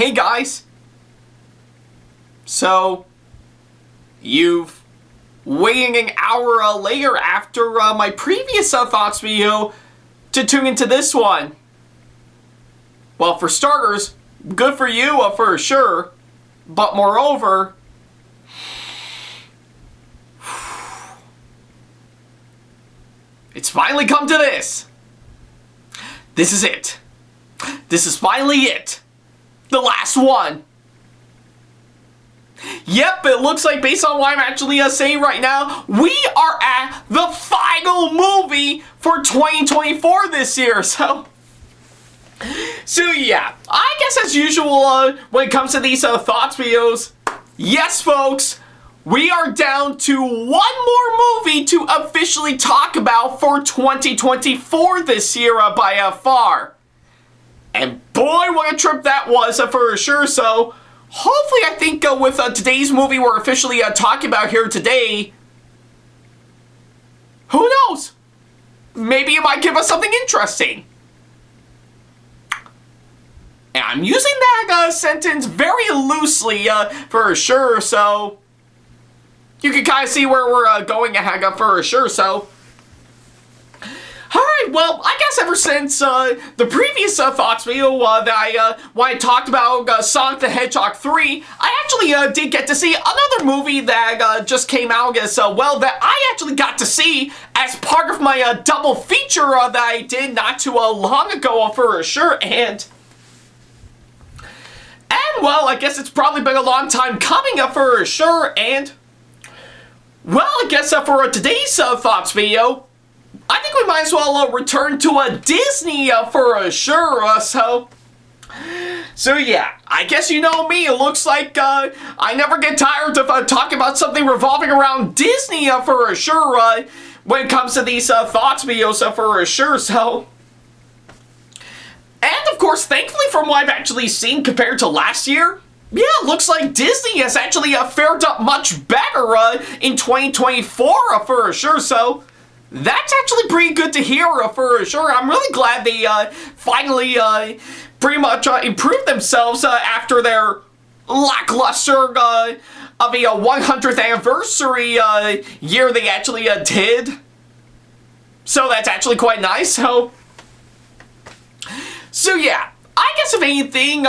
Hey guys! So, you've waited an hour later after my previous thoughts video to tune into this one. Well, for starters, good for you for sure, but moreover, it's finally come to this. This is it. This is finally it. The last one. Yep, it looks like based on what I'm actually saying right now, we are at the final movie for 2024 this year. So yeah, I guess as usual when it comes to these thoughts videos, yes folks, we are down to one more movie to officially talk about for 2024 this year by far. And boy, what a trip that was for sure. So hopefully I think with today's movie we're officially talking about here today, who knows? Maybe it might give us something interesting. And I'm using that sentence very loosely for sure, so you can kind of see where we're going for sure, so. Alright, well, I guess ever since the previous thoughts video when I talked about Sonic the Hedgehog 3, I actually did get to see another movie that just came out as well that I actually got to see as part of my double feature that I did not too long ago for sure, and well, I guess it's probably been a long time coming for sure, and well, I guess for today's thoughts video, I think we might as well return to Disney for sure, so yeah, I guess you know me, it looks like I never get tired of talking about something revolving around Disney for sure when it comes to these thoughts videos for sure, so. And of course, thankfully from what I've actually seen compared to last year, yeah, it looks like Disney has actually fared up much better in 2024 for sure, so that's actually pretty good to hear for sure. I'm really glad they finally pretty much improved themselves after their lackluster of a 100th anniversary year they actually did. So that's actually quite nice. So yeah, I guess if anything,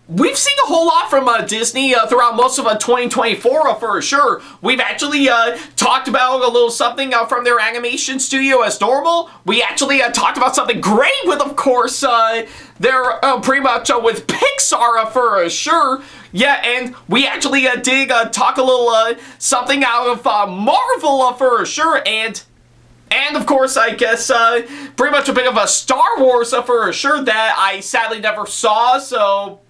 we've seen a whole lot from Disney throughout most of 2024 for sure. We've actually talked about a little something from their animation studio as normal. We actually talked about something great with, of course, their pretty much with Pixar for sure. Yeah, and we actually did talk a little something out of Marvel for sure, and of course, I guess, pretty much a bit of a Star Wars for sure that I sadly never saw, so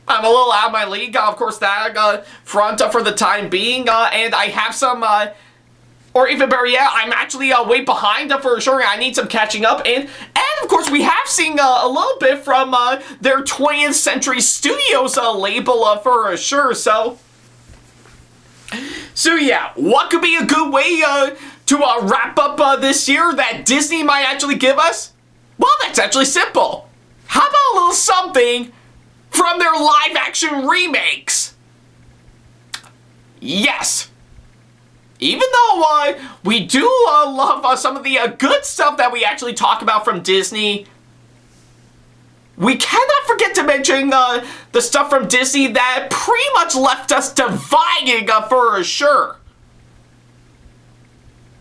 I'm a little out of my league, of course, that front for the time being, and I have some, or even better yet, I'm actually way behind for sure, I need some catching up, and of course, we have seen a little bit from their 20th Century Studios label for sure, so yeah, what could be a good way to wrap up this year that Disney might actually give us? Well, that's actually simple. How about a little something from their live-action remakes? Yes. Even though we do love some of the good stuff that we actually talk about from Disney, we cannot forget to mention the stuff from Disney that pretty much left us dividing for sure.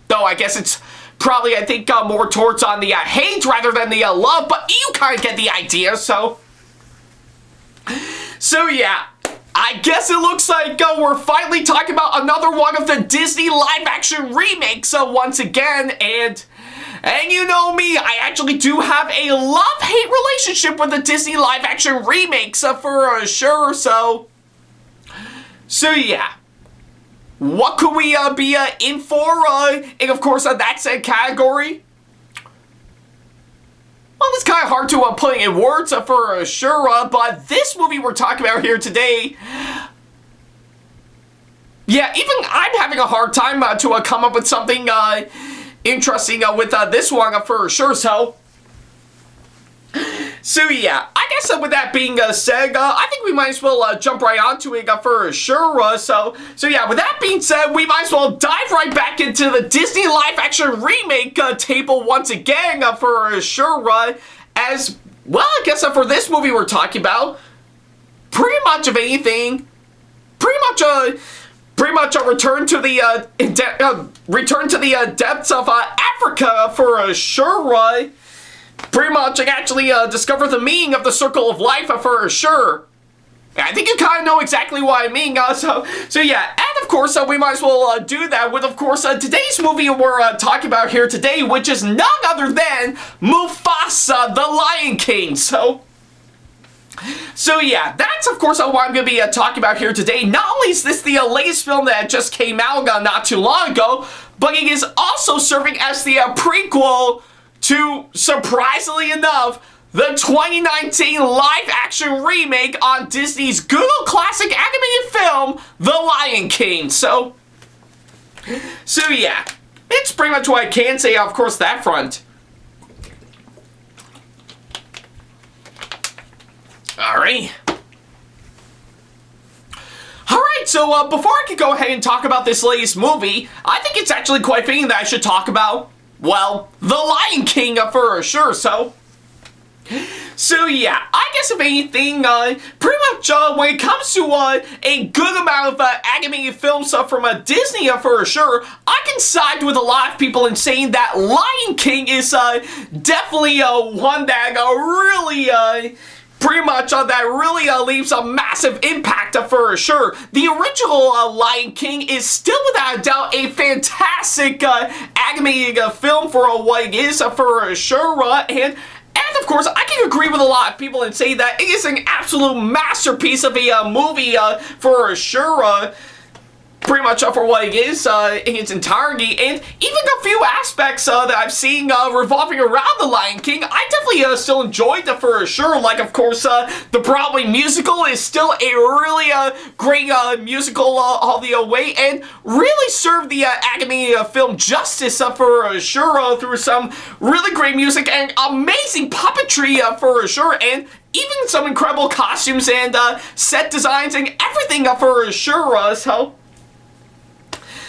Though I guess it's probably, I think, more towards on the hate rather than the love, but you kind of get the idea, so yeah, I guess it looks like we're finally talking about another one of the Disney live-action remakes once again, and you know me, I actually do have a love-hate relationship with the Disney live-action remakes for sure, so yeah. What could we be in for? And of course, that said category. Well, it's kind of hard to put in words for sure, but this movie we're talking about here today, yeah, even I'm having a hard time to come up with something interesting with this one for sure, so So yeah, I guess with that being said, I think we might as well jump right onto it for sure. So yeah, with that being said, we might as well dive right back into the Disney live-action remake table once again for sure. As well, I guess for this movie we're talking about, pretty much of anything, pretty much a return to the depths of Africa for sure. Pretty much, I actually discovered the meaning of the circle of life for sure. I think you kind of know exactly what I mean. So yeah, and of course, we might as well do that with, of course, today's movie we're talking about here today, which is none other than Mufasa, the Lion King. So yeah, that's of course what I'm going to be talking about here today. Not only is this the latest film that just came out not too long ago, but it is also serving as the prequel to, surprisingly enough, the 2019 live-action remake on Disney's Google Classic animated film, The Lion King. So yeah, it's pretty much what I can say, of course, that front. Alright, so before I could go ahead and talk about this latest movie, I think it's actually quite fitting that I should talk about, well, The Lion King for sure. So yeah, I guess if anything, pretty much when it comes to a good amount of animated films from Disney for sure, I can side with a lot of people in saying that Lion King is definitely one that really pretty much that really leaves a massive impact for sure. The original Lion King is still without a doubt a fantastic animated film for what it is for sure. And of course, I can agree with a lot of people and say that it is an absolute masterpiece of a movie for sure. Pretty much for what it is in its entirety, and even a few aspects that I've seen revolving around The Lion King, I definitely still enjoyed for sure. Like, of course, the Broadway musical is still a really great musical all the way, and really served the animated film justice for sure through some really great music and amazing puppetry for sure, and even some incredible costumes and set designs and everything for sure.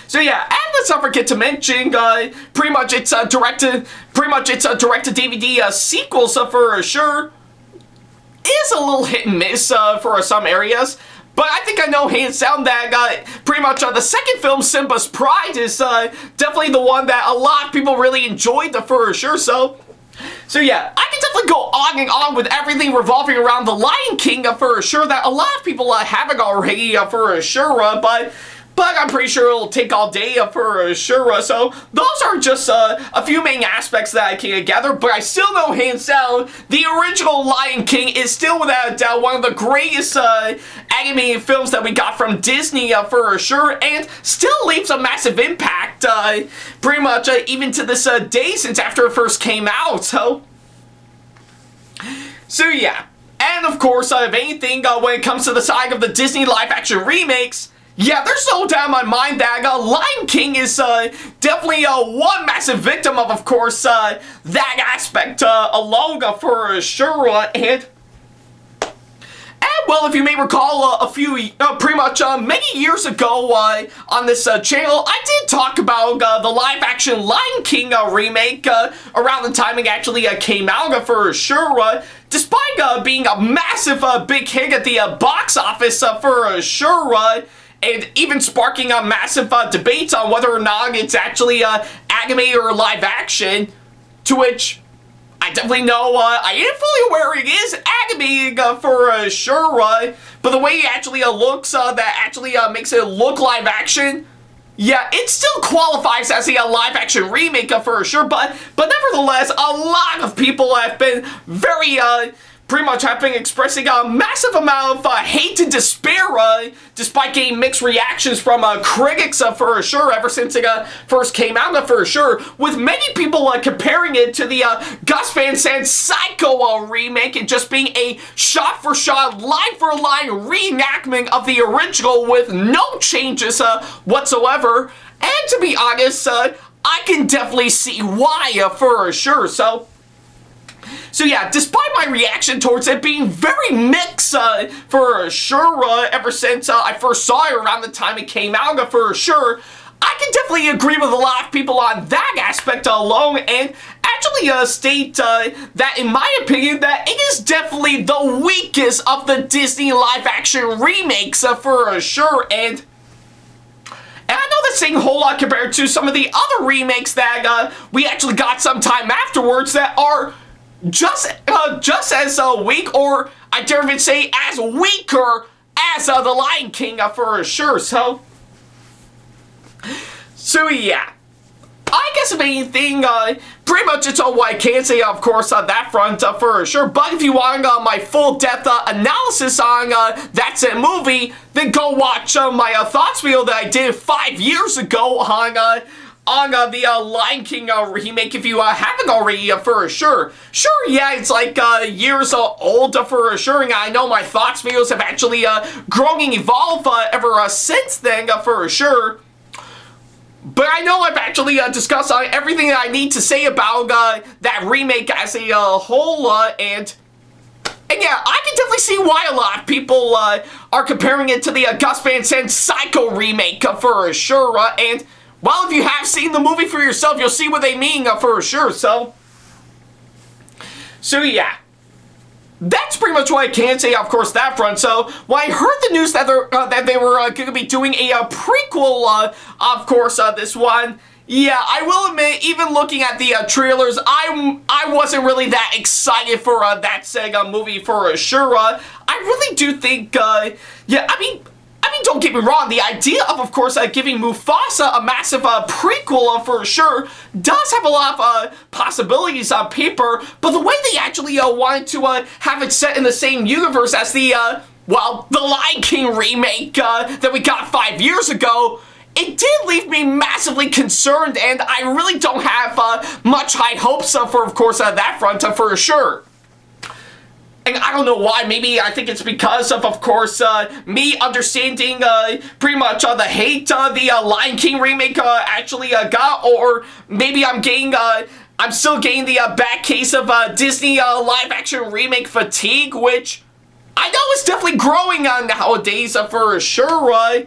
So yeah, and let's not forget to mention, pretty much it's direct-to-DVD sequels for sure. Is a little hit and miss for some areas, but I think I know hands down that pretty much the second film, Simba's Pride, is definitely the one that a lot of people really enjoyed for sure. So yeah, I can definitely go on and on with everything revolving around The Lion King for sure that a lot of people haven't already for sure, but I'm pretty sure it'll take all day for sure. So those are just a few main aspects that I can gather, but I still know hands down the original Lion King is still without a doubt one of the greatest animated films that we got from Disney for sure, and still leaves a massive impact pretty much even to this day since after it first came out. So yeah, and of course, if anything, when it comes to the side of the Disney live-action remakes, yeah, there's no doubt in my mind that Lion King is definitely one massive victim of course, that aspect alone for sure. And well, if you may recall, pretty much many years ago on this channel, I did talk about the live-action Lion King remake around the time it actually came out for sure. Despite being a massive big hit at the box office for sure. And even sparking a massive debates on whether or not it's actually animated or live action, to which I definitely know I am fully aware it is animated for sure, but the way it actually looks, that actually makes it look live action, yeah, it still qualifies as a live action remake for sure, but nevertheless, a lot of people have been very pretty much have been expressing a massive amount of hate and despair, despite getting mixed reactions from critics for sure ever since it first came out for sure, with many people comparing it to the Gus Van Sant Psycho remake and just being a shot-for-shot, line-for-line reenactment of the original with no changes whatsoever. And to be honest, I can definitely see why for sure. So yeah, despite my reaction towards it being very mixed for sure ever since I first saw it around the time it came out for sure, I can definitely agree with a lot of people on that aspect alone, and actually state that in my opinion that it is definitely the weakest of the Disney live-action remakes for sure, and I know that's saying a whole lot compared to some of the other remakes that we actually got some time afterwards that are just as weak, or I dare even say as weaker as The Lion King for sure. So yeah, I guess if anything, pretty much it's all I can say, of course, on that front for sure. But if you want my full-depth analysis on That's It movie, then go watch my thoughts video that I did 5 years ago on the Lion King remake, if you haven't already for sure. Sure, yeah, it's like years old for sure, and I know my thoughts videos have actually grown and evolved ever since then for sure. But I know I've actually discussed everything that I need to say about that remake as a whole, and yeah, I can definitely see why a lot of people are comparing it to the Gus Van Sant Psycho remake for sure, and well, if you have seen the movie for yourself, you'll see what they mean for sure, so yeah. That's pretty much what I can say, of course, that front. So, when I heard the news that they were going to be doing a prequel, of course, this one, yeah, I will admit, even looking at the trailers, I wasn't really that excited for that Sega movie for sure. I really do think, yeah, I mean, don't get me wrong, the idea of course, giving Mufasa a massive prequel for sure does have a lot of possibilities on paper, but the way they actually wanted to have it set in the same universe as the, well, the Lion King remake that we got 5 years ago, it did leave me massively concerned, and I really don't have much high hopes for, of course, that front for sure. And I don't know why, maybe I think it's because of course, me understanding pretty much the hate the Lion King remake actually got, or maybe I'm still getting the bad case of Disney live-action remake fatigue, which I know is definitely growing on nowadays for sure,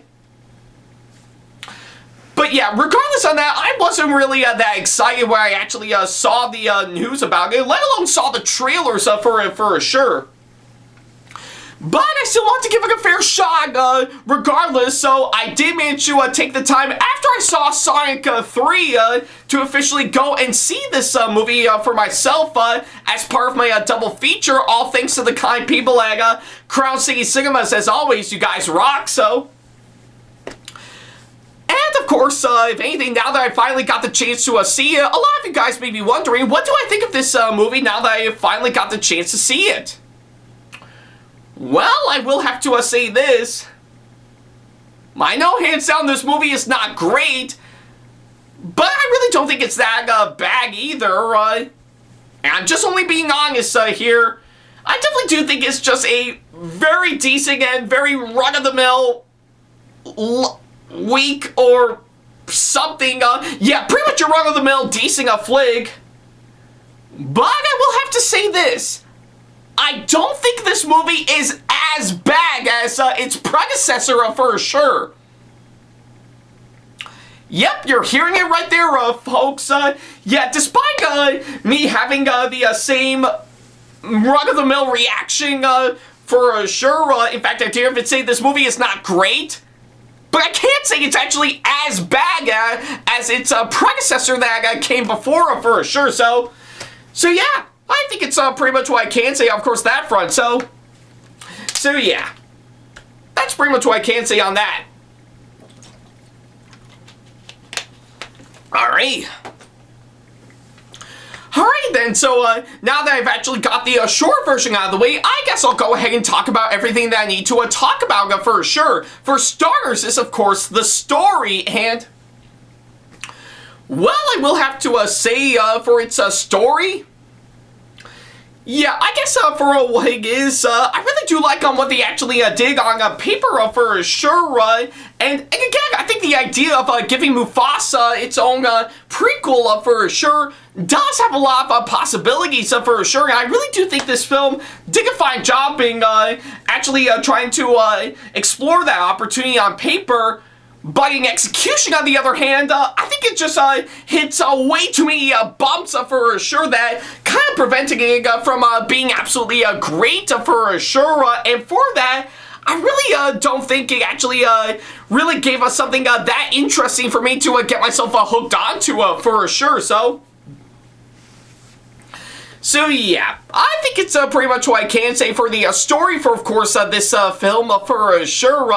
But yeah, regardless of that, I wasn't really that excited when I actually saw the news about it, let alone saw the trailers for it for sure. But I still want to give it a fair shot regardless, so I did manage to take the time after I saw Sonic 3 to officially go and see this movie for myself as part of my double feature, all thanks to the kind people at Crown City Cinemas. As always, you guys rock, so... And of course, if anything, now that I finally got the chance to see it, a lot of you guys may be wondering, what do I think of this movie now that I finally got the chance to see it? Well, I will have to say this. I know, hands down, this movie is not great, but I really don't think it's that bad either. And I'm just only being honest here. I definitely do think it's just a very decent and very run-of-the-mill weak or something, yeah, pretty much a run-of-the-mill decent flick. But I will have to say this. I don't think this movie is as bad as its predecessor for sure. Yep, you're hearing it right there, folks. Yeah, despite me having the same run-of-the-mill reaction for sure, in fact, I dare even say this movie is not great. But I can't say it's actually as bad as its predecessor that came before for sure. So yeah, I think it's pretty much what I can say, of course, that front. So yeah, that's pretty much what I can say on that. Alright. Alright then, so now that I've actually got the short version out of the way, I guess I'll go ahead and talk about everything that I need to talk about for sure. For starters is, of course, the story, and... well, I will have to say, for its story... Yeah, I guess for what it is, I really do like what they actually did on paper for sure. And again, I think the idea of giving Mufasa its own prequel for sure does have a lot of possibilities for sure. And I really do think this film did a fine job in actually trying to explore that opportunity on paper. But in execution, on the other hand, I think it just hits way too many bumps for sure that kind of preventing it from being absolutely great for sure. And for that, I really don't think it actually really gave us something that interesting for me to get myself hooked onto for sure. So yeah, I think it's pretty much what I can say for the story for, of course, this film for sure.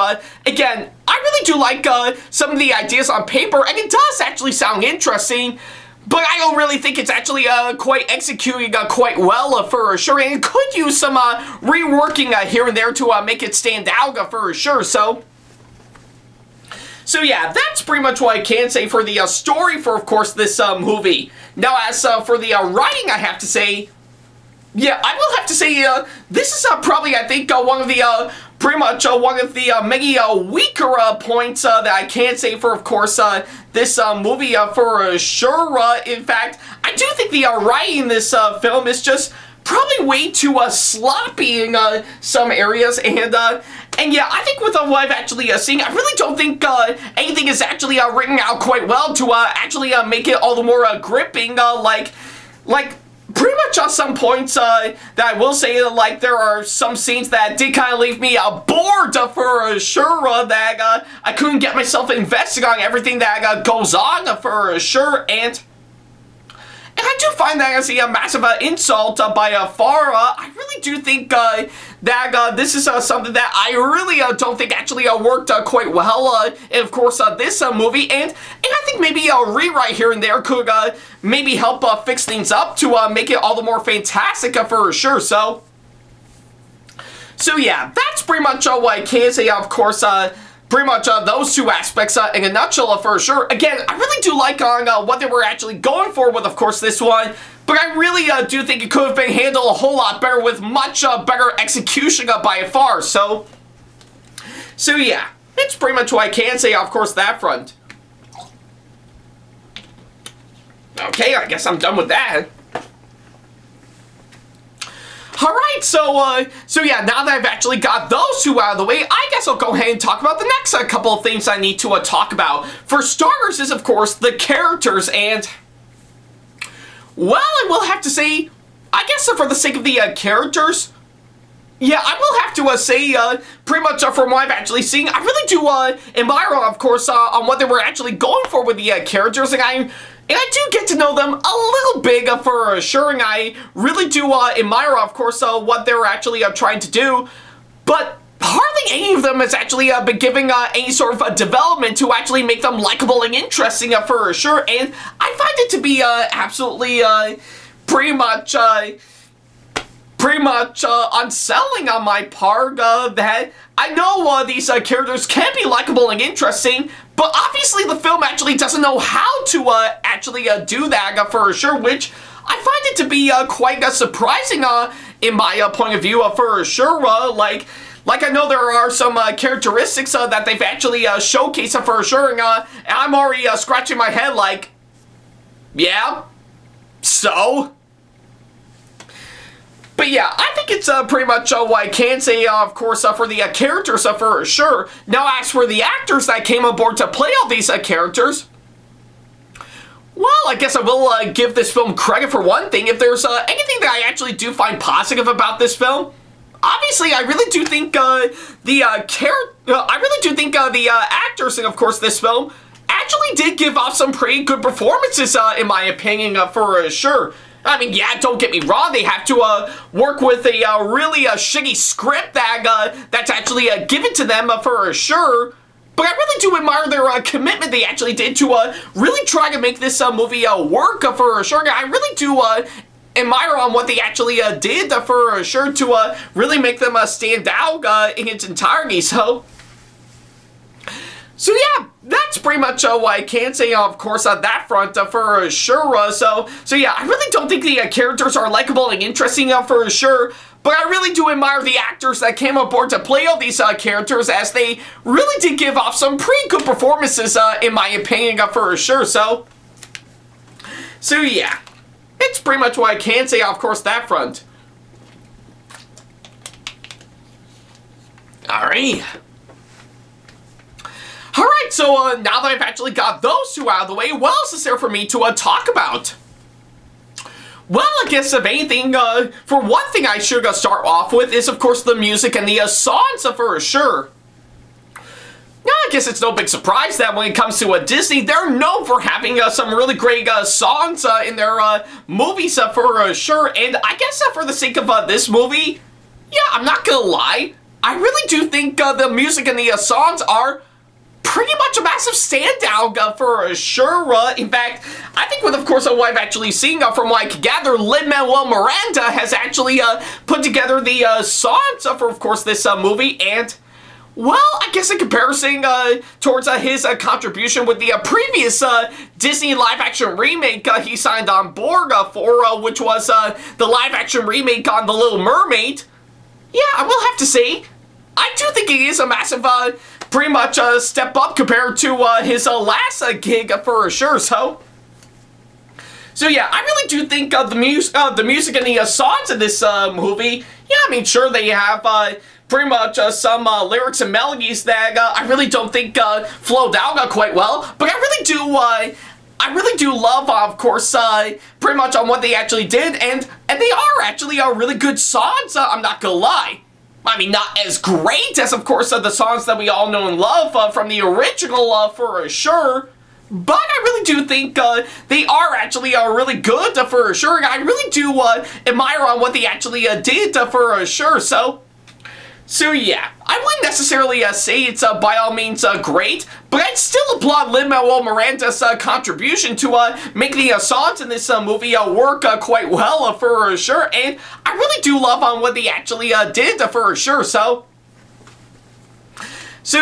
Again, I really do like some of the ideas on paper, and it does actually sound interesting, but I don't really think it's actually quite executing quite well for sure, and it could use some reworking here and there to make it stand out for sure. So yeah, that's pretty much what I can say for the story for, of course, this movie. Now, as for the writing, I have to say, yeah, I will have to say, this is probably, I think, one of the, pretty much one of the many weaker points that I can say for, of course, this movie for sure. In fact, I do think the writing in this film is just probably way too sloppy in some areas, and yeah, I think with what I've actually seen, I really don't think anything is actually written out quite well to actually make it all the more gripping, like pretty much at some points that I will say, like, there are some scenes that did kind of leave me bored for sure, that I couldn't get myself invested on everything that goes on for sure, and I do find that as a massive insult by far. I really do think that this is something that I really don't think actually worked quite well in, of course, this movie. And I think maybe a rewrite here and there could maybe help fix things up to make it all the more fantastic for sure. So yeah, that's pretty much what I can say, of course, pretty much those two aspects in a nutshell for sure. Again, I really do like on what they were actually going for with, of course, this one, but I really do think it could have been handled a whole lot better with much better execution by far. So yeah, it's pretty much what I can say, of course, that front. Okay, I guess I'm done with that. Alright, so yeah, now that I've actually got those two out of the way, I guess I'll go ahead and talk about the next couple of things I need to talk about. For starters is, of course, the characters, and, well, I will have to say, I guess for the sake of the characters, yeah, I will have to say, pretty much from what I've actually seen, I really do admire, of course, on what they were actually going for with the characters, and I do get to know them a little bit for sure, and I really do admire, of course, what they're actually trying to do, but hardly any of them has actually been giving any sort of development to actually make them likable and interesting for sure, and I find it to be absolutely pretty much unsettling on my part that I know these characters can be likable and interesting, but obviously the film actually doesn't know how to actually do that for sure, which I find it to be quite surprising in my point of view for sure. Like I know there are some characteristics that they've actually showcased for sure, and I'm already scratching my head like, yeah, so? But yeah, I think it's pretty much what I can say, of course, for the characters for sure. Now, as for the actors that came aboard to play all these characters, well, I guess I will give this film credit for one thing. If there's anything that I actually do find positive about this film, obviously, I really do think the actors in, of course, this film actually did give off some pretty good performances, in my opinion, for sure. I mean, yeah, don't get me wrong, they have to work with a really shitty script that's actually given to them for sure, but I really do admire their commitment they actually did to really try to make this movie work for sure. I really do admire on what they actually did for sure to really make them stand out in its entirety. So So yeah, that's pretty much what I can say, of course, on that front for sure. So yeah, I really don't think the characters are likable and interesting for sure, but I really do admire the actors that came aboard to play all these characters, as they really did give off some pretty good performances, in my opinion, for sure. So yeah, it's pretty much what I can say, of course, that front. Alright. Alright, so now that I've actually got those two out of the way, what else is there for me to talk about? Well, I guess if anything, for one thing I should start off with is, of course, the music and the songs for sure. Now, I guess it's no big surprise that when it comes to Disney, they're known for having some really great songs in their movies for sure. And I guess for the sake of this movie, yeah, I'm not gonna lie, I really do think the music and the songs are pretty much a massive standout for sure. In fact, I think with, of course, what I've actually seen from what I can gather, Lin-Manuel Miranda has actually put together the songs for, of course, this movie. And, well, I guess in comparison towards his contribution with the previous Disney live-action remake he signed on board for, which was the live-action remake on The Little Mermaid, yeah, I will have to say, I do think it is a massive, pretty much step up compared to his last gig for sure. So yeah, I really do think the music and the songs in this movie, yeah, I mean, sure, they have pretty much some lyrics and melodies that I really don't think flow down quite well, but I really do love, of course, pretty much on what they actually did, and they are actually really good songs, I'm not gonna lie. I mean, not as great as, of course, the songs that we all know and love from the original for sure, but I really do think they are actually really good for sure, and I really do admire on what they actually did for sure. So yeah, I wouldn't necessarily say it's by all means great, but I'd still applaud Lin-Manuel Miranda's contribution to make the songs in this movie work quite well for sure, and I really do love on what they actually did for sure. So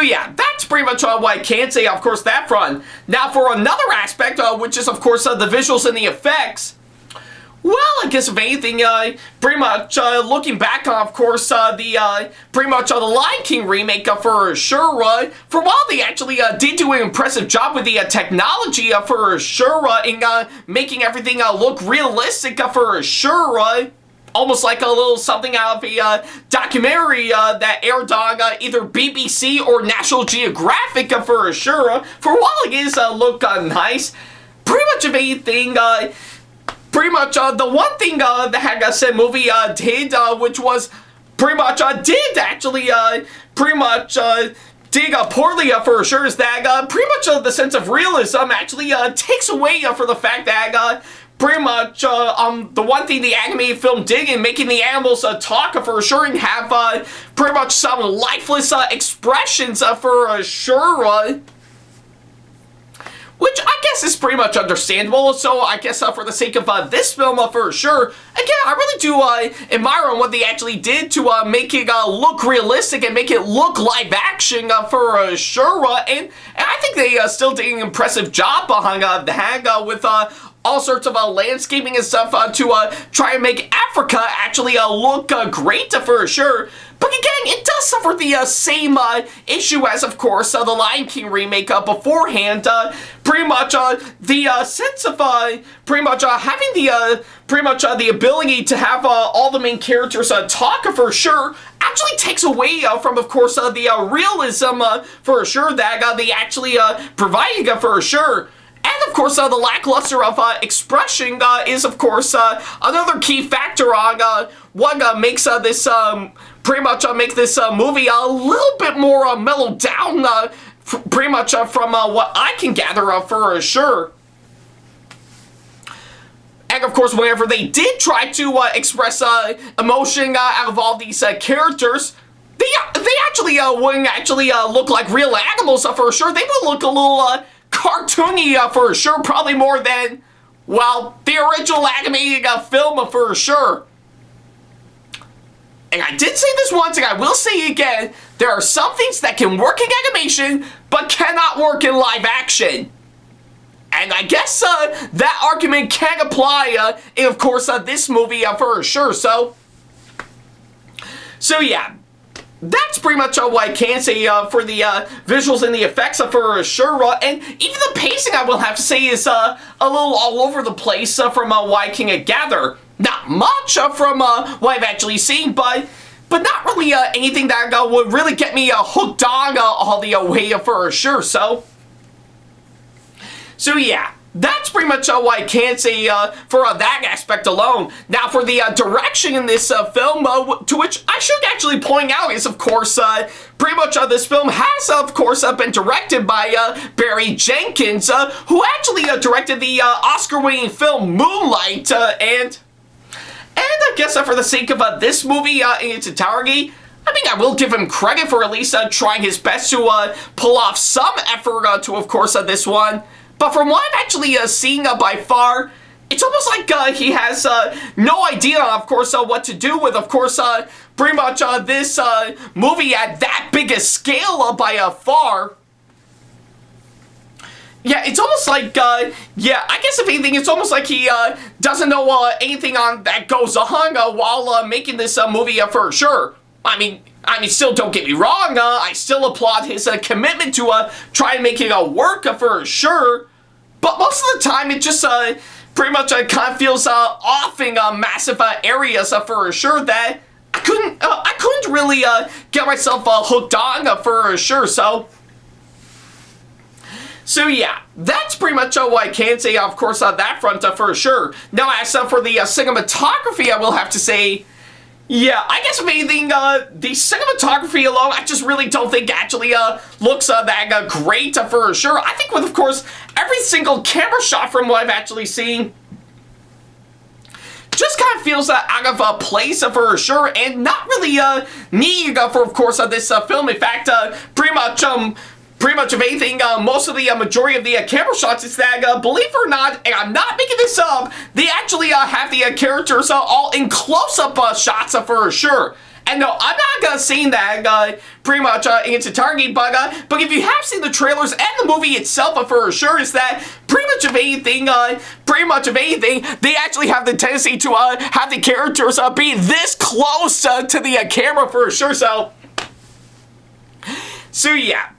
yeah, that's pretty much what I can say, of course, that front. Now for another aspect, which is, of course, the visuals and the effects. Well, I guess if anything, pretty much looking back on, of course, pretty much the Lion King remake for sure, for a while they actually did do an impressive job with the technology for sure, in making everything look realistic for sure, almost like a little something out of a documentary that aired on either BBC or National Geographic for sure. For a while it is look nice. Pretty much of anything, pretty much the one thing the said movie did, which was pretty much did actually pretty much did poorly for sure, is that pretty much the sense of realism actually takes away for the fact that pretty much the one thing the animated film did in making the animals talk for sure and have pretty much some lifeless expressions for sure. Which I guess is pretty much understandable, so I guess for the sake of this film for sure, again, I really do admire on what they actually did to make it look realistic and make it look live action for sure, and I think they still did an impressive job behind that with all sorts of landscaping and stuff to try and make Africa actually look great for sure. But again, it does suffer the same issue as, of course, the Lion King remake beforehand. Pretty much the sense of pretty much having the ability to have all the main characters talk for sure actually takes away from, of course, the realism for sure that they actually providing for sure. And, of course, the lackluster of expression is, of course, another key factor on what makes this pretty much make this movie a little bit more mellowed down, pretty much from what I can gather for sure. And, of course, whenever they did try to express emotion out of all these characters, they actually wouldn't actually look like real animals for sure. They would look a little cartoony for sure, probably more than, well, the original animated film for sure. and I did say this once and I will say it again, there are some things that can work in animation, but cannot work in live action. And I guess that argument can apply in, of course, this movie for sure. So yeah, that's pretty much what I can say for the visuals and the effects for sure. And even the pacing, I will have to say, is a little all over the place from what I can gather. Not much from what I've actually seen, but not really anything that would really get me hooked on all the way for sure. So yeah, that's pretty much what I can say for that aspect alone. Now, for the direction in this film, to which I should actually point out is, of course, pretty much this film has, of course, been directed by Barry Jenkins, who actually directed the Oscar-winning film Moonlight, and I guess for the sake of this movie in its entirety, I mean, I will give him credit for at least trying his best to pull off some effort to, of course, this one. But from what I've actually seen by far, it's almost like he has no idea, of course, what to do with, of course, pretty much this movie at that big a scale by far. Yeah, it's almost like, yeah, I guess if anything, it's almost like he doesn't know anything on that goes on while making this movie for sure. I mean, still don't get me wrong, I still applaud his commitment to try and make it work for sure, but most of the time it just pretty much kind of feels off in massive areas for sure that I couldn't really get myself hooked on for sure. So yeah, that's pretty much what I can say, of course, on that front for sure. Now, as for the cinematography, I will have to say, yeah, I guess if anything, the cinematography alone, I just really don't think actually looks that great for sure. I think with, of course, every single camera shot from what I've actually seen, just kind of feels out of place for sure, and not really needed for, of course, this film. In fact, pretty much of anything, most of the majority of the camera shots is that, believe it or not, and I'm not making this up, they actually have the characters all in close-up shots for sure. And no, I'm not saying that pretty much in its entirety, but if you have seen the trailers and the movie itself for sure, is that pretty much of anything, they actually have the tendency to have the characters be this close to the camera for sure. So yeah.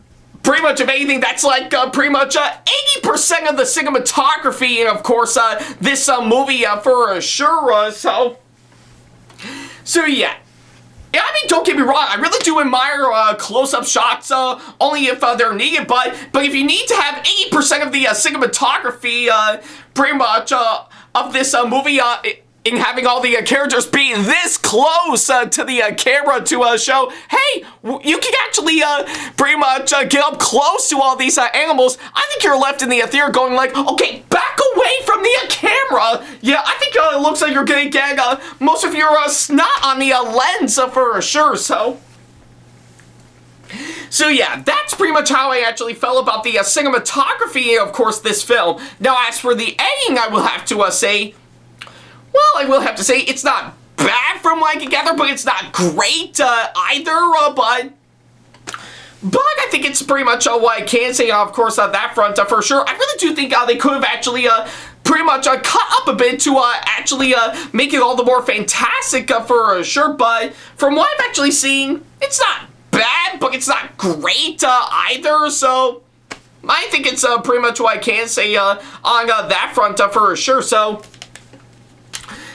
Pretty much of anything, that's like pretty much 80% of the cinematography, and of course this movie for sure. So yeah. I mean, don't get me wrong, I really do admire close-up shots, only if they're needed, but if you need to have 80% of the cinematography, pretty much of this movie, in having all the characters be this close to the camera to show, hey, you can actually pretty much get up close to all these animals, I think you're left in the theater going like, okay, back away from the camera. Yeah, I think it looks like you're gonna get most of your snot on the lens for sure. So yeah, that's pretty much how I actually felt about the cinematography, of course, this film. Now, as for the editing, I will have to say, well, I will have to say it's not bad from what I can gather, but it's not great either, but I think it's pretty much what I can say, of course, on that front for sure. I really do think they could have actually pretty much cut up a bit to actually make it all the more fantastic for sure, but from what I've actually seen, it's not bad, but it's not great either, so I think it's pretty much what I can say on that front for sure.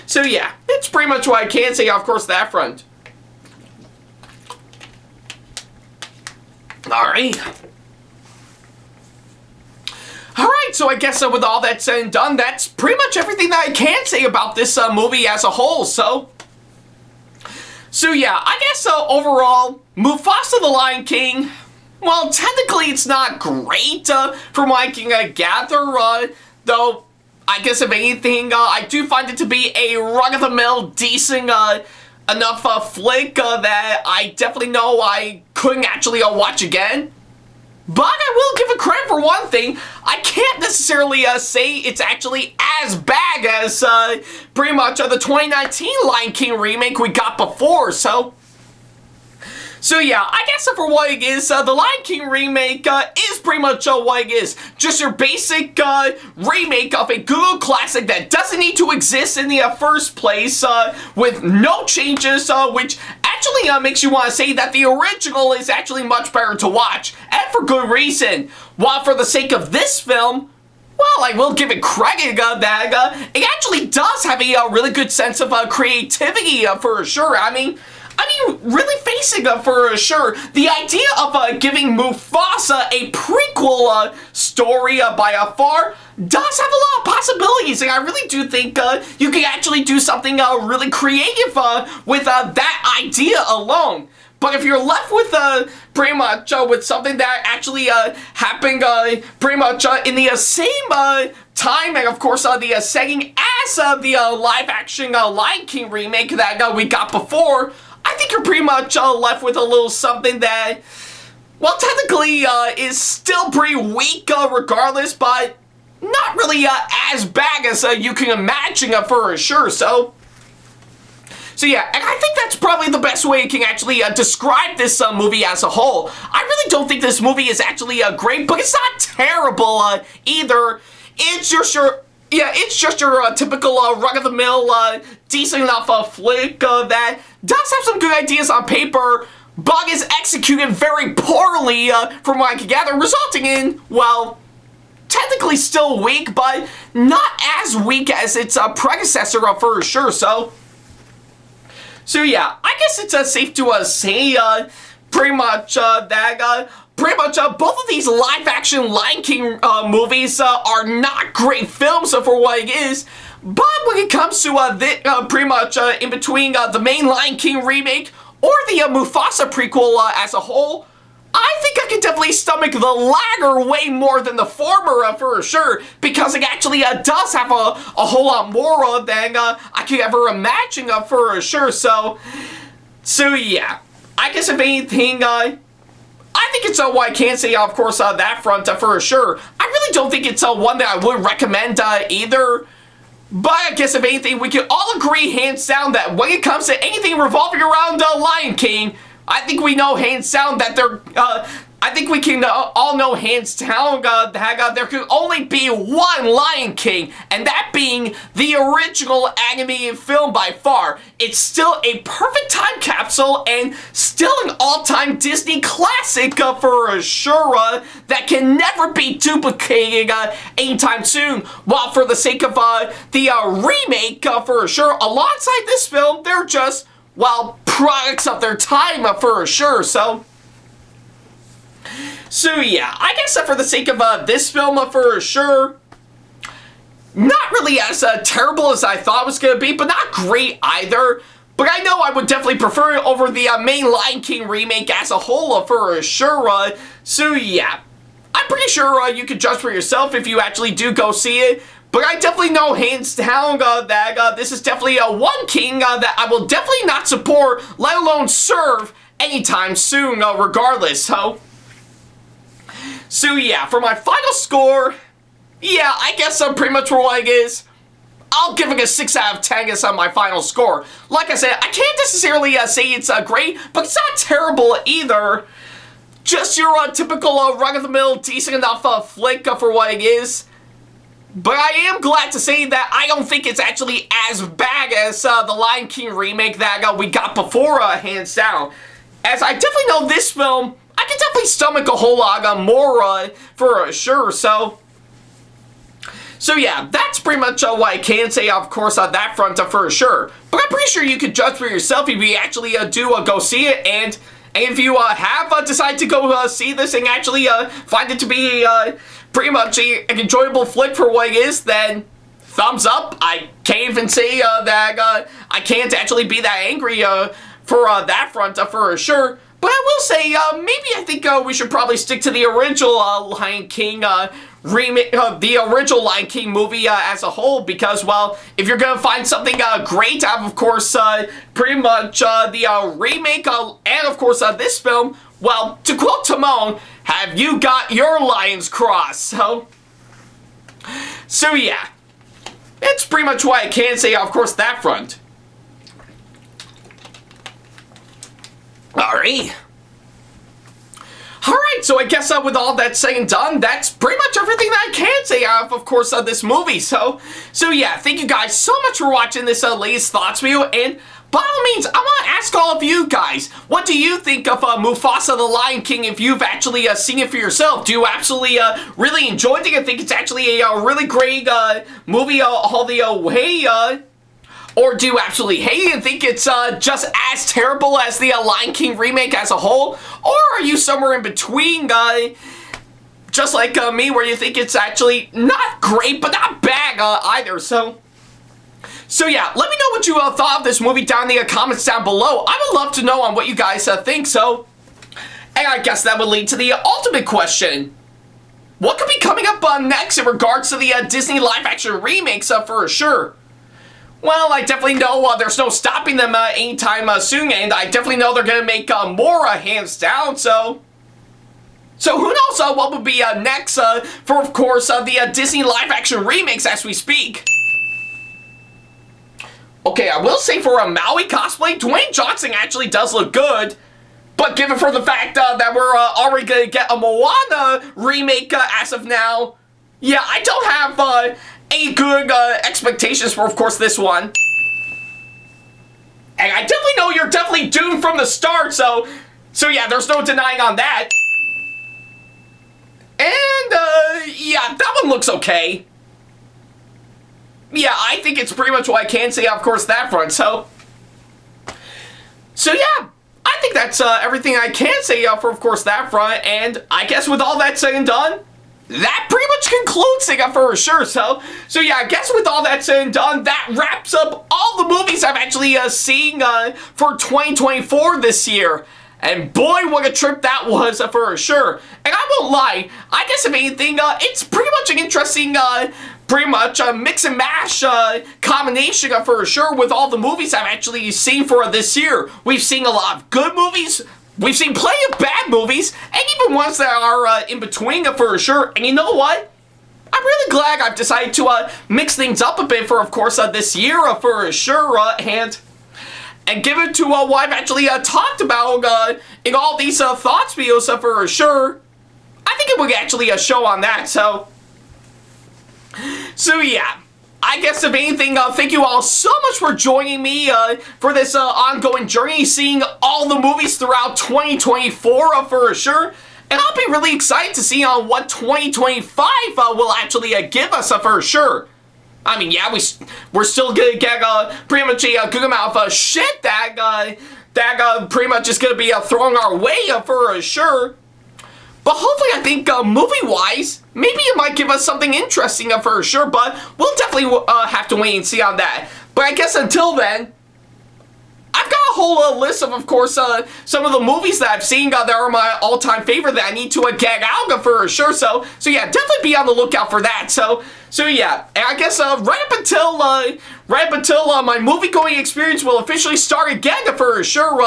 So yeah, it's pretty much what I can say, of course, that front. Alright, so I guess with all that said and done, that's pretty much everything that I can say about this movie as a whole. So yeah, I guess overall, Mufasa the Lion King, well, technically it's not great from what I can gather, though I guess if anything, I do find it to be a run-of-the-mill, decent enough flick that I definitely know I couldn't actually watch again. But I will give it credit for one thing, I can't necessarily say it's actually as bad as pretty much the 2019 Lion King remake we got before, so yeah, I guess for what it is, the Lion King remake is pretty much what it is. Just your basic remake of a Google classic that doesn't need to exist in the first place, with no changes, which actually makes you want to say that the original is actually much better to watch, and for good reason. While for the sake of this film, well, I will give it credit that it actually does have a really good sense of creativity for sure. I mean, really facing for sure, the idea of giving Mufasa a prequel story by far does have a lot of possibilities, and I really do think you can actually do something really creative with that idea alone. But if you're left with pretty much with something that actually happened pretty much in the same time, and of course the setting as the live-action Lion King remake that we got before, I think you're pretty much left with a little something that, well, technically is still pretty weak regardless, but not really as bad as you can imagine for sure. So yeah, and I think that's probably the best way you can actually describe this movie as a whole. I really don't think this movie is actually great, but it's not terrible either. It's just your typical run-of-the-mill, decent enough flick that does have some good ideas on paper, but is executed very poorly from what I can gather, resulting in, well, technically still weak, but not as weak as its predecessor for sure. So yeah, I guess it's safe to say pretty much that both of these live-action Lion King movies are not great films for what it is. But when it comes to pretty much in between the main Lion King remake or the Mufasa prequel as a whole, I think I can definitely stomach the latter way more than the former for sure, because it actually does have a whole lot more than I could ever imagine for sure. So yeah, I guess if anything, I think it's what I can say, of course, on that front for sure. I really don't think it's one that I would recommend either. But I guess if anything, we can all agree hands down that when it comes to anything revolving around Lion King, I think we know hands down that I think we can all know hands down that there could only be one Lion King, and that being the original animated film by far. It's still a perfect time capsule and still an all-time Disney classic for sure that can never be duplicated anytime soon. While for the sake of the remake for sure, alongside this film, they're just, well, products of their time for sure. So yeah, I guess for the sake of this film for sure, not really as terrible as I thought it was going to be, but not great either. But I know I would definitely prefer it over the main Lion King remake as a whole for sure. So yeah, I'm pretty sure you can judge for yourself if you actually do go see it. But I definitely know hands down that this is definitely one King that I will definitely not support, let alone serve anytime soon, regardless. So yeah, for my final score, yeah, I guess pretty much for what it is, I'll give it a 6 out of 10 as my final score. Like I said, I can't necessarily say it's great, but it's not terrible either. Just your typical run-of-the-mill, decent enough flick for what it is. But I am glad to say that I don't think it's actually as bad as the Lion King remake that we got before, hands down. As I definitely know this film, I can definitely stomach a whole lot more for sure. So yeah, that's pretty much what I can say, of course, on that front for sure. But I'm pretty sure you can judge for yourself if you actually do go see it. And if you have decided to go see this and actually find it to be pretty much an enjoyable flick for what it is, then thumbs up. I can't even say that I can't actually be that angry for that front for sure. But I will say, maybe I think we should probably stick to the original Lion King remake, the original Lion King movie as a whole, because, well, if you're gonna find something great out of course, pretty much the remake and of course this film, well, to quote Timon, have you got your lions crossed? So yeah. It's pretty much what I can say, of course, that front. Alright. Alright, so I guess with all that said and done, that's pretty much everything that I can say of course, this movie. So yeah, thank you guys so much for watching this latest thoughts video, and by all means, I want to ask all of you guys, what do you think of Mufasa the Lion King if you've actually seen it for yourself? Do you absolutely really enjoy it? I think it's actually a really great movie all the way, or do you absolutely hate it and think it's just as terrible as the Lion King remake as a whole? Or are you somewhere in between, just like me, where you think it's actually not great, but not bad either? So yeah, let me know what you thought of this movie down in the comments down below. I would love to know on what you guys think. So, and I guess that would lead to the ultimate question. What could be coming up next in regards to the Disney live-action remakes for sure? Well, I definitely know there's no stopping them anytime soon, and I definitely know they're going to make more hands down, so who knows what will be next for, of course, the Disney live-action remakes as we speak. Okay, I will say for a Maui cosplay, Dwayne Johnson actually does look good, but given for the fact that we're already going to get a Moana remake as of now, yeah, I don't have any good expectations for, of course, this one. And I definitely know you're definitely doomed from the start, so yeah, there's no denying on that. And, yeah, that one looks okay. Yeah, I think it's pretty much what I can say, of course, that front, so yeah, I think that's everything I can say for, of course, that front, and I guess with all that said and done, that pretty much concludes it for sure. So yeah, I guess with all that said and done, that wraps up all the movies I've actually seen for 2024 this year. And boy, what a trip that was for sure. And I won't lie, I guess if anything, it's pretty much an interesting, pretty much a mix and mash combination for sure with all the movies I've actually seen for this year. We've seen a lot of good movies. We've seen plenty of bad movies, and even ones that are in between for sure. And you know what? I'm really glad I've decided to mix things up a bit for, of course, this year for sure, and give it to what I've actually talked about in all these thoughts videos for sure. I think it would actually show on that, so yeah. I guess if anything, thank you all so much for joining me for this ongoing journey, seeing all the movies throughout 2024 for sure. And I'll be really excited to see what 2025 will actually give us for sure. I mean, yeah, we're still gonna get pretty much a good amount of shit that pretty much is gonna be thrown our way for sure. But hopefully, I think movie-wise, maybe it might give us something interesting for sure, but we'll definitely have to wait and see on that. But I guess until then, I've got a whole list of course, some of the movies that I've seen that are my all-time favorite that I need to get out for sure. So yeah, definitely be on the lookout for that. So yeah, and I guess right up until my movie-going experience will officially start again for sure,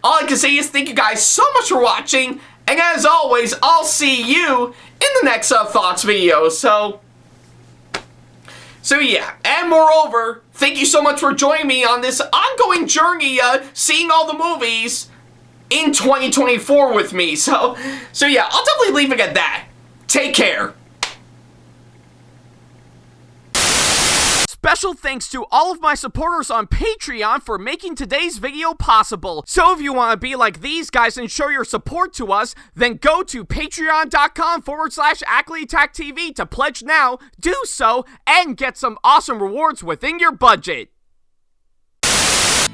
all I can say is thank you guys so much for watching. And as always, I'll see you in the next thoughts video. So yeah, and moreover, thank you so much for joining me on this ongoing journey, seeing all the movies in 2024 with me. So yeah, I'll definitely leave it at that. Take care. Special thanks to all of my supporters on Patreon for making today's video possible. So if you want to be like these guys and show your support to us, then go to patreon.com/Ackleyattack427’s to pledge now, do so, and get some awesome rewards within your budget.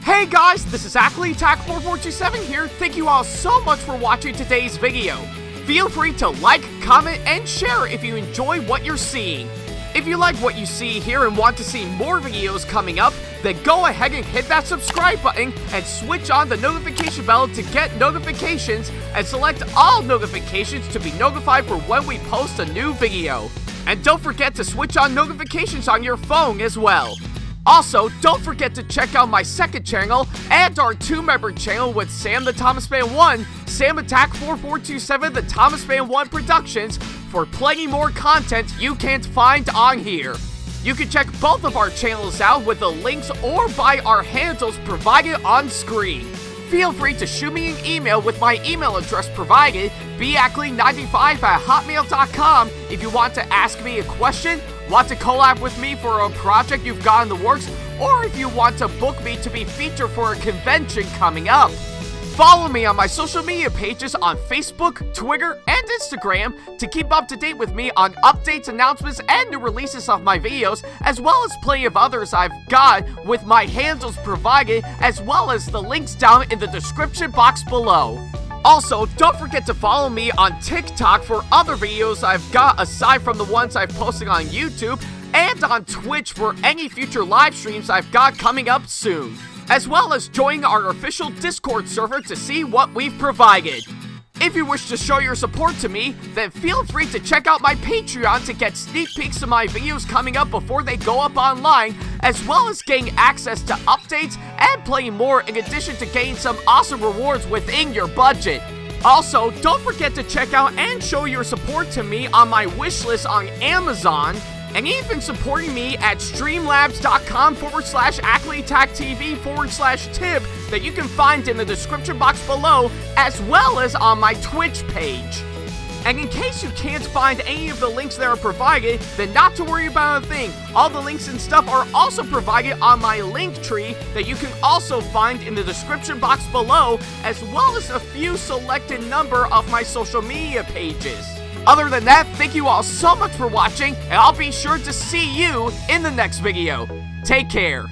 Hey guys, this is Ackleyattack4427 here. Thank you all so much for watching today's video. Feel free to like, comment, and share if you enjoy what you're seeing. If you like what you see here and want to see more videos coming up, then go ahead and hit that subscribe button and switch on the notification bell to get notifications and select all notifications to be notified for when we post a new video. And don't forget to switch on notifications on your phone as well. Also, don't forget to check out my second channel and our 2-member channel with Sam the Thomas Fan 1, SamAttack4427’s, The Thomas Fan 1 Productions, for plenty more content you can't find on here. You can check both of our channels out with the links or by our handles provided on screen. Feel free to shoot me an email with my email address provided, Ackleyattack4427’s@hotmail.com, if you want to ask me a question, want to collab with me for a project you've got in the works, or if you want to book me to be featured for a convention coming up. Follow me on my social media pages on Facebook, Twitter, and Instagram to keep up to date with me on updates, announcements, and new releases of my videos, as well as plenty of others I've got with my handles provided, as well as the links down in the description box below. Also, don't forget to follow me on TikTok for other videos I've got aside from the ones I've posted on YouTube, and on Twitch for any future live streams I've got coming up soon, as well as join our official Discord server to see what we've provided. If you wish to show your support to me, then feel free to check out my Patreon to get sneak peeks of my videos coming up before they go up online, as well as getting access to updates and playing more, in addition to getting some awesome rewards within your budget. Also, don't forget to check out and show your support to me on my wishlist on Amazon, and even supporting me at streamlabs.com/AckleyattackTV/tip that you can find in the description box below, as well as on my Twitch page. And in case you can't find any of the links that are provided, then not to worry about a thing. All the links and stuff are also provided on my link tree that you can also find in the description box below, as well as a few selected number of my social media pages. Other than that, thank you all so much for watching, and I'll be sure to see you in the next video. Take care.